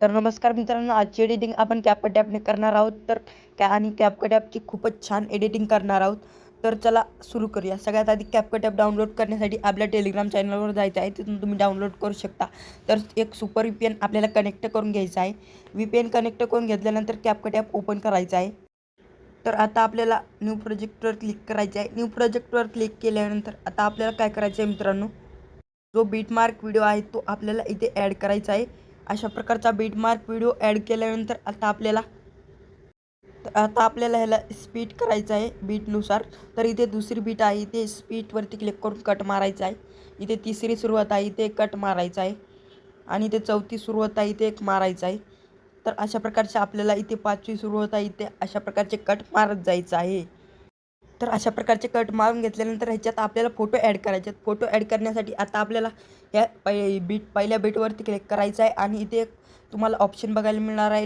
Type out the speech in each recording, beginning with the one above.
तर नमस्कार मित्रांनो, आजची एडिटिंग आपण CapCut ॲपने करणार आहोत. तर CapCut ॲपची खूपच छान एडिटिंग करणार आहोत. तर चला सुरू करूया. सगळ्यात आधी CapCut ॲप डाउनलोड करण्यासाठी आपल्या टेलिग्राम चॅनलवर जायचं आहे, तिथून तुम्ही डाउनलोड करू शकता. तर एक सुपर VPN आपल्याला कनेक्ट करून घ्यायचा आहे. VPN कनेक्ट करून घेतल्यानंतर CapCut ॲप ओपन करायचं आहे. तर आता आपल्याला न्यू प्रोजेक्टवर क्लिक करायचं आहे. न्यू प्रोजेक्टवर क्लिक केल्यानंतर आता आपल्याला काय करायचं आहे मित्रांनो, जो बीटमार्क व्हिडिओ आहे तो आपल्याला इथे ॲड करायचा आहे. अशा प्रकारचा बीटमार्क व्हिडिओ ॲड केल्यानंतर आता आपल्याला ह्याला स्पीड करायचं आहे बीटनुसार. तर इथे दुसरी बीट आहे, इथे स्पीडवरती क्लिक करून कट मारायचा आहे. इथे तिसरी सुरुवात आहे, इथे कट मारायचा आहे. आणि इथे चौथी सुरुवात आहे, इथे एक मारायचा आहे. तर अशा प्रकारचे आपल्याला इथे पाचवी सुरुवात आहे, इथे अशा प्रकारचे कट मारत जायचं आहे. तर अशा प्रकारचे कट मारून घेतल्यानंतर ह्याच्यात आपल्याला फोटो ॲड करायचे आहेत. फोटो ॲड करण्यासाठी आता आपल्याला ह्या पहिल्या बीटवरती क्लिक करायचं आहे आणि इथे तुम्हाला ऑप्शन बघायला मिळणार आहे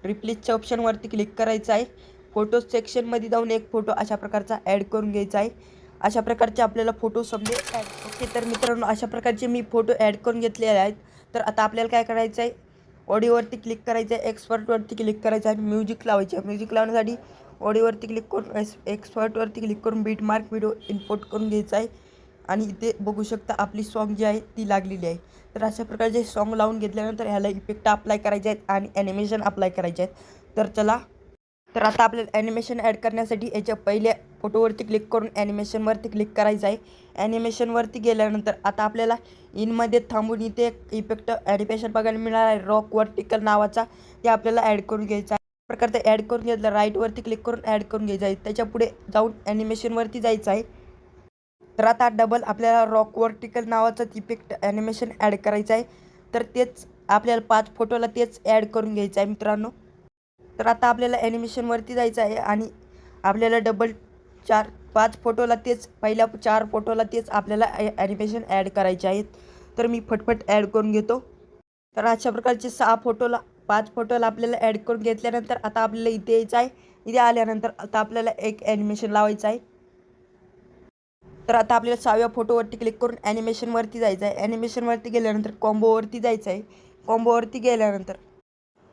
रिप्लेसच्या ऑप्शनवरती क्लिक करायचं आहे. फोटो सेक्शनमध्ये जाऊन एक फोटो अशा प्रकारचा ॲड करून घ्यायचा आहे. अशा प्रकारचे आपल्याला फोटो समजे ओके. तर मित्रांनो, अशा प्रकारचे मी फोटो ॲड करून घेतलेले आहेत. तर आता आपल्याला काय करायचं आहे, ऑडिओवरती क्लिक करायचं आहे, एक्सपर्टवरती क्लिक करायचं आहे आणि म्युझिक लावायचे आहे. म्युझिक लावण्यासाठी ऑडिओवरती क्लिक करून एक्सपर्टवरती क्लिक करून बीटमार्क व्हिडिओ इम्पोर्ट करून घ्यायचा आहे. आणि इथे बघू शकता आपली सॉन्ग जी आहे ती लागलेली आहे. तर अशा प्रकारचे सॉन्ग लावून घेतल्यानंतर ह्याला इफेक्ट अप्लाय करायचे आहेत आणि ॲनिमेशन अप्लाय करायचे आहेत. तर चला, तर आता आपल्याला ॲनिमेशन ॲड करण्यासाठी याच्या पहिल्या फोटोवरती क्लिक करून ॲनिमेशनवरती क्लिक करायचं आहे. ॲनिमेशनवरती गेल्यानंतर आता आपल्याला इनमध्ये थांबून इथे एक इफेक्ट ॲनिमेशन बघायला मिळणार आहे, रॉक वर्टिकल नावाचा. ते आपल्याला ॲड करून घ्यायचा आहे. प्रकारचे ॲड करून घेतलं, राईटवरती क्लिक करून ॲड करून घ्यायचं आहे. त्याच्या पुढे जाऊन ॲनिमेशनवरती जायचं आहे. तर आता डबल आपल्याला रॉक वर्टिकल नावाचं इफेक्ट ॲनिमेशन ॲड करायचं आहे. तर तेच आपल्याला 5 फोटोला तेच ॲड करून घ्यायचं आहे मित्रांनो. तर आता आपल्याला ॲनिमेशनवरती जायचं आहे आणि आपल्याला डबल 5 फोटोला तेच, पहिल्या 4 फोटोला तेच आपल्याला ॲनिमेशन ॲड करायचे आहेत. तर मी फटफट ॲड करून घेतो. तर अशा प्रकारचे 5 फोटोला आपल्याला ॲड करून घेतल्यानंतर आता आपल्याला इथे यायचं आहे. इथे आल्यानंतर आता आपल्याला एक ॲनिमेशन लावायचं आहे. तर आता आपल्याला 6व्या फोटोवरती क्लिक करून ॲनिमेशनवरती जायचं आहे. ॲनिमेशनवरती गेल्यानंतर कॉम्बोवरती जायचं आहे. कॉम्बोवरती गेल्यानंतर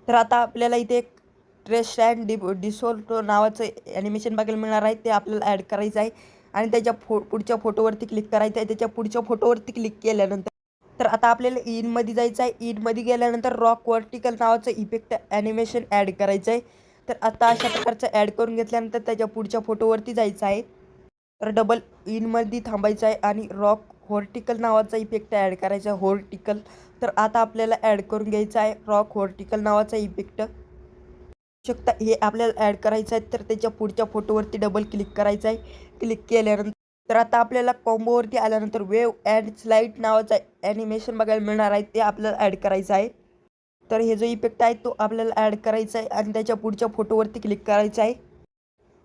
तर आता आपल्याला इथे एक ट्रेस अँड डिसोल्टो नावाचं ॲनिमेशन बघायला मिळणार आहे, ते आपल्याला ॲड करायचं आहे. आणि त्याच्या पुढच्या फोटोवरती क्लिक करायचं आहे. त्याच्या पुढच्या फोटोवरती क्लिक केल्यानंतर तर आता आपल्याला इनमध्ये जायचं आहे. इनमध्ये गेल्यानंतर रॉक वर्टिकल नावाचं इफेक्ट ॲनिमेशन ॲड करायचं आहे. तर आता अशा प्रकारचं ॲड करून घेतल्यानंतर त्याच्या पुढच्या फोटोवरती जायचं आहे. तर डबल इनमध्ये थांबायचं आहे आणि रॉक व्हर्टिकल नावाचा इफेक्ट ॲड करायचा आहे, व्हर्टिकल. तर आता आपल्याला ॲड करून घ्यायचा आहे रॉक व्हर्टिकल नावाचा इफेक्ट. शकता हे आपल्याला ॲड करायचं आहे. तर त्याच्या पुढच्या फोटोवरती डबल क्लिक करायचं आहे. क्लिक केल्यानंतर तर आता आपल्याला कॉम्बोवरती आल्यानंतर वेव अँड स्लाईड नावाचा ॲनिमेशन बघायला मिळणार आहे, ते आपल्याला ॲड करायचं आहे. तर हे जो इफेक्ट आहे तो आपल्याला ॲड करायचा आहे आणि त्याच्या पुढच्या फोटोवरती क्लिक करायचं आहे.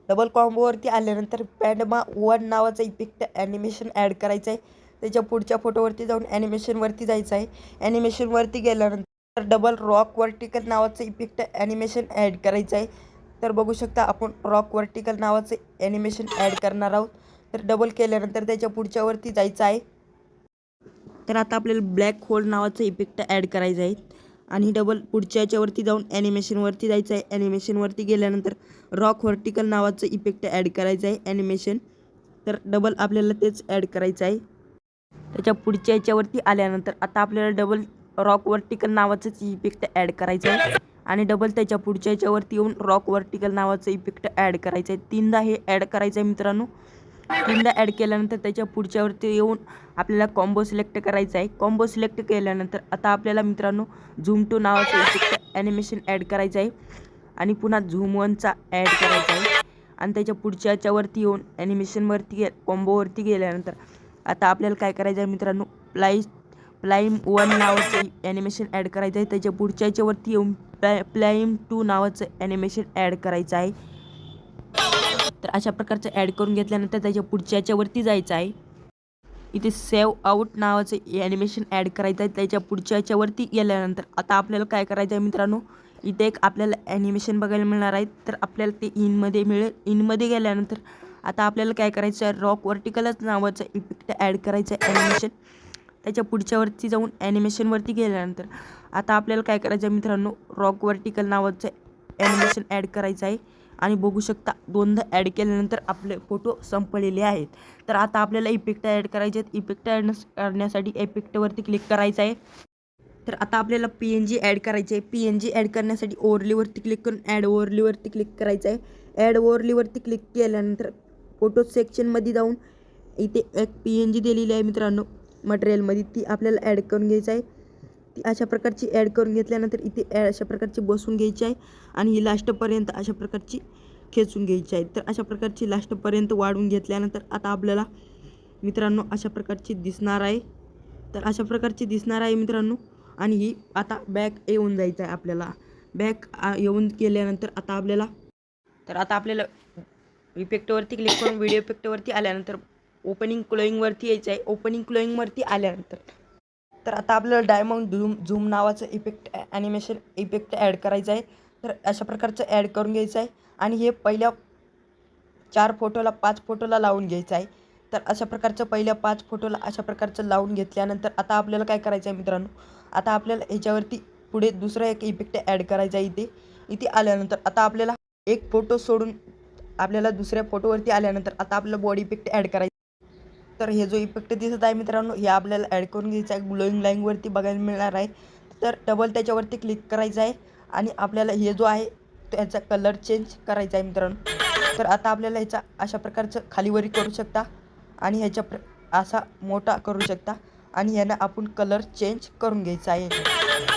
डबल कॉम्बोवरती आल्यानंतर पॅन्डमा 1 नावाचा इफेक्ट ॲनिमेशन ॲड करायचं आहे. त्याच्या पुढच्या फोटोवरती जाऊन ॲनिमेशनवरती जायचं आहे. ॲनिमेशनवरती गेल्यानंतर डबल रॉक वर्टिकल नावाचं इफेक्ट ॲनिमेशन ॲड करायचं आहे. तर बघू शकता आपण रॉक वर्टिकल नावाचं ॲनिमेशन ॲड करणार आहोत. तर डबल केल्यानंतर त्याच्या पुढच्यावरती जायचं आहे. तर आता आपल्याला ब्लॅक होल नावाचं इफेक्ट ॲड करायचं आहे आणि डबल पुढच्या याच्यावरती जाऊन ॲनिमेशनवरती जायचं आहे. ॲनिमेशनवरती गेल्यानंतर रॉक व्हर्टिकल नावाचं इफेक्ट ॲड करायचं आहे ॲनिमेशन. तर डबल आपल्याला तेच ॲड करायचं आहे. त्याच्या पुढच्या याच्यावरती आल्यानंतर आता आपल्याला डबल रॉक व्हर्टिकल नावाचंच इफेक्ट ॲड करायचं आहे आणि डबल त्याच्या पुढच्या याच्यावरती येऊन रॉक व्हर्टिकल नावाचं इफेक्ट ॲड करायचं आहे. 3दा हे ॲड करायचं आहे मित्रांनो. 3दा ॲड केल्यानंतर त्याच्या पुढच्यावरती येऊन आपल्याला कॉम्बो सिलेक्ट करायचा आहे. कॉम्बो सिलेक्ट केल्यानंतर आता आपल्याला मित्रांनो झूम 2 नावाचं इफेक्ट ॲनिमेशन ॲड करायचं आहे आणि पुन्हा झूम 1चा ॲड करायचा आहे. आणि त्याच्या पुढच्या याच्यावरती येऊन ॲनिमेशनवरती कॉम्बोवरती गेल्यानंतर आता आपल्याला काय करायचं आहे मित्रांनो, प्लाइम 1 नावाचं ॲनिमेशन ॲड करायचं आहे. त्याच्या पुढच्या याच्यावरती येऊन प्लाइम 2 नावाचं ॲनिमेशन ॲड करायचं आहे. तर अशा प्रकारचं ॲड करून घेतल्यानंतर त्याच्या पुढच्या याच्यावरती जायचं आहे. इथे सेव्ह आउट नावाचं ॲनिमेशन ॲड करायचं आहे. त्याच्या पुढच्या याच्यावरती गेल्यानंतर आता आपल्याला काय करायचं आहे मित्रांनो, इथे एक आपल्याला ॲनिमेशन बघायला मिळणार आहे. तर आपल्याला ते इनमध्ये मिळेल. इनमध्ये गेल्यानंतर आता आपल्याला काय करायचं आहे, रॉक व्हर्टिकलच नावाचं इफेक्ट ॲड करायचं आहे ॲनिमेशन. त्याच्या पुढच्यावरती जाऊन ॲनिमेशनवरती गेल्यानंतर आता आपल्याला काय करायचं आहे मित्रांनो, रॉक वर्टिकल नावाचं ॲनिमेशन ॲड करायचं आहे. आणि बघू शकता दोनदा ॲड केल्यानंतर आपले फोटो संपलेले आहेत. तर आता आपल्याला इफेक्ट ॲड करायचे आहेत. इफेक्ट ॲड करण्यासाठी इफेक्टवरती क्लिक करायचं आहे. तर आता आपल्याला PNG ॲड करायचे आहे. PNG ॲड करण्यासाठी ओव्हरलीवरती क्लिक करून ॲड ओव्हरलीवरती क्लिक करायचं आहे. ॲड ओव्हरलीवरती क्लिक केल्यानंतर फोटो सेक्शनमध्ये जाऊन इथे एक PNG दिलेली आहे मित्रांनो मटेरियलमध्ये, ती आपल्याला ॲड करून घ्यायचं आहे. ती अशा प्रकारची ॲड करून घेतल्यानंतर इथे अशा प्रकारची बसवून घ्यायची आहे आणि ही लास्टपर्यंत अशा प्रकारची खेचून घ्यायची आहे. तर अशा प्रकारची लास्टपर्यंत वाढवून घेतल्यानंतर आता आपल्याला मित्रांनो अशा प्रकारची दिसणार आहे. तर अशा प्रकारची दिसणार आहे मित्रांनो. आणि ही आता बॅक येऊन जायचं आहे आपल्याला. बॅक येऊन केल्यानंतर आता आपल्याला इफेक्टवरती क्लिक करून व्हिडिओ इफेक्टवरती आल्यानंतर ओपनिंग क्लोईंगवरती यायचं आहे. ओपनिंग क्लोईंगवरती आल्यानंतर तर आता आपल्याला डायमंड झूम नावाचं ॲनिमेशन इफेक्ट ॲड करायचं आहे. तर अशा प्रकारचं ॲड करून घ्यायचं आहे आणि हे पहिल्या 4 फोटोला 5 फोटोला लावून घ्यायचं आहे. तर अशा प्रकारचं पहिल्या 5 फोटोला अशा प्रकारचं लावून घेतल्यानंतर आता आपल्याला काय करायचं आहे मित्रांनो, आता आपल्याला ह्याच्यावरती पुढे दुसरा एक इफेक्ट ॲड करायचा आहे. इथे आल्यानंतर आता आपल्याला एक फोटो सोडून आपल्याला दुसऱ्या फोटोवरती आल्यानंतर आता आपल्याला बॉडी इफेक्ट ॲड करायचा. तर हे जो इफेक्ट दिसत आहे मित्रांनो, हे आपल्याला ॲड करून घ्यायचा आहे. ग्लोईंग लाईनवरती बघायला मिळणार आहे. तर डबल त्याच्यावरती क्लिक करायचं आहे आणि आपल्याला हे जो आहे त्याचा कलर चेंज करायचा आहे मित्रांनो. तर आता आपल्याला ह्याचा अशा प्रकारचं खालीवरी करू शकता आणि ह्याच्या असा मोठा करू शकता आणि ह्यानं आपण कलर चेंज करून घ्यायचा आहे.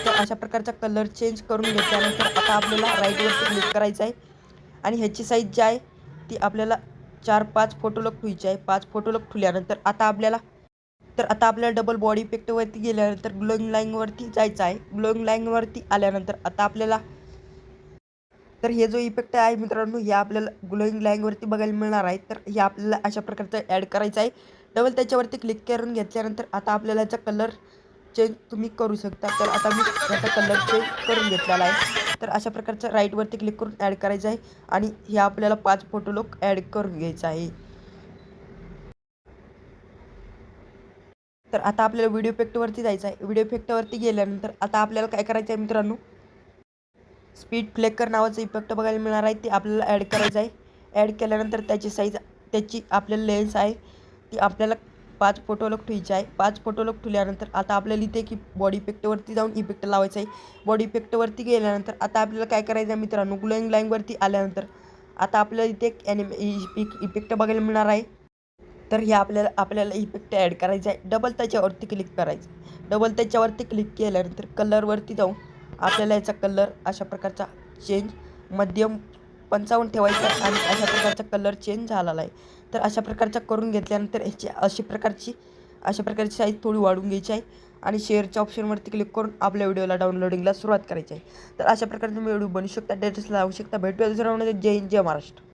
तर अशा प्रकारचा कलर चेंज करून घेतल्यानंतर आता आपल्याला राईटवरती क्लिक करायचं आहे आणि ह्याची साईज जी आहे ती आपल्याला 4-5 फोटोला ठेवायची आहे. 5 फोटोला ठेवल्यानंतर आता आपल्याला डबल बॉडी इफेक्टवरती गेल्यानंतर ग्लोईंग लाईनवरती जायचं आहे. ग्लोईंग लाईनवरती आल्यानंतर आता आपल्याला तर हे जो इफेक्ट आहे मित्रांनो, हे आपल्याला ग्लोईंग लाईनवरती बघायला मिळणार आहे. तर हे आपल्याला अशा प्रकारचं ॲड करायचं आहे. डबल त्याच्यावरती क्लिक करून घेतल्यानंतर आता आपल्याला याचा कलर चेंज तुम्ही करू शकता. तर आता मी याचा कलर चेंज करून घेतलेला आहे. तर अशा प्रकारचं राईटवरती क्लिक करून ॲड करायचं आहे आणि हे आपल्याला 5 फोटो लोक ॲड करून घ्यायचं आहे. तर आता आपल्याला व्हिडिओ इफेक्टवरती जायचं आहे. व्हिडिओ इफेक्टवरती गेल्यानंतर आता आपल्याला काय करायचं आहे मित्रांनो, स्पीड फ्लेकर नावाचं इफेक्ट बघायला मिळणार आहे, ते आपल्याला ॲड करायचं आहे. ॲड केल्यानंतर त्याची आपल्याला लेन्स आहे ती आपल्याला 5 फोटो लोक ठेवायची आहे. 5 फोटो लोक ठेवल्यानंतर आता आपल्याला इथे की बॉडी इफेक्टवरती जाऊन इफेक्ट लावायचा आहे. बॉडी इफेक्टवरती गेल्यानंतर आता आपल्याला काय करायचं आहे मित्रांनो, ग्लोईंग लाईनवरती आल्यानंतर आता आपल्याला इथे एक इफेक्ट बघायला मिळणार आहे. तर हे आपल्याला इफेक्ट ॲड करायचा आहे. डबल त्याच्यावरती क्लिक करायचं. डबल त्याच्यावरती क्लिक केल्यानंतर कलरवरती जाऊन आपल्याला याचा कलर अशा प्रकारचा चेंज मध्यम 55 ठेवायचा आहे आणि अशा प्रकारचा कलर चेंज झालेला आहे. तर अशा प्रकारचा करून घेतल्यानंतर ह्याची अशा प्रकारची साईज थोडी वाढवून घ्यायची आहे आणि शेअरच्या ऑप्शनवरती क्लिक करून आपल्या व्हिडिओला डाउनलोडिंगला सुरुवात करायची आहे. तर अशा प्रकारे तुम्ही व्हिडिओ बनवू शकता, डेटसला लावू शकता. भेटूया दुसऱ्या व्हिडिओमध्ये. जय हिंद, जय महाराष्ट्र.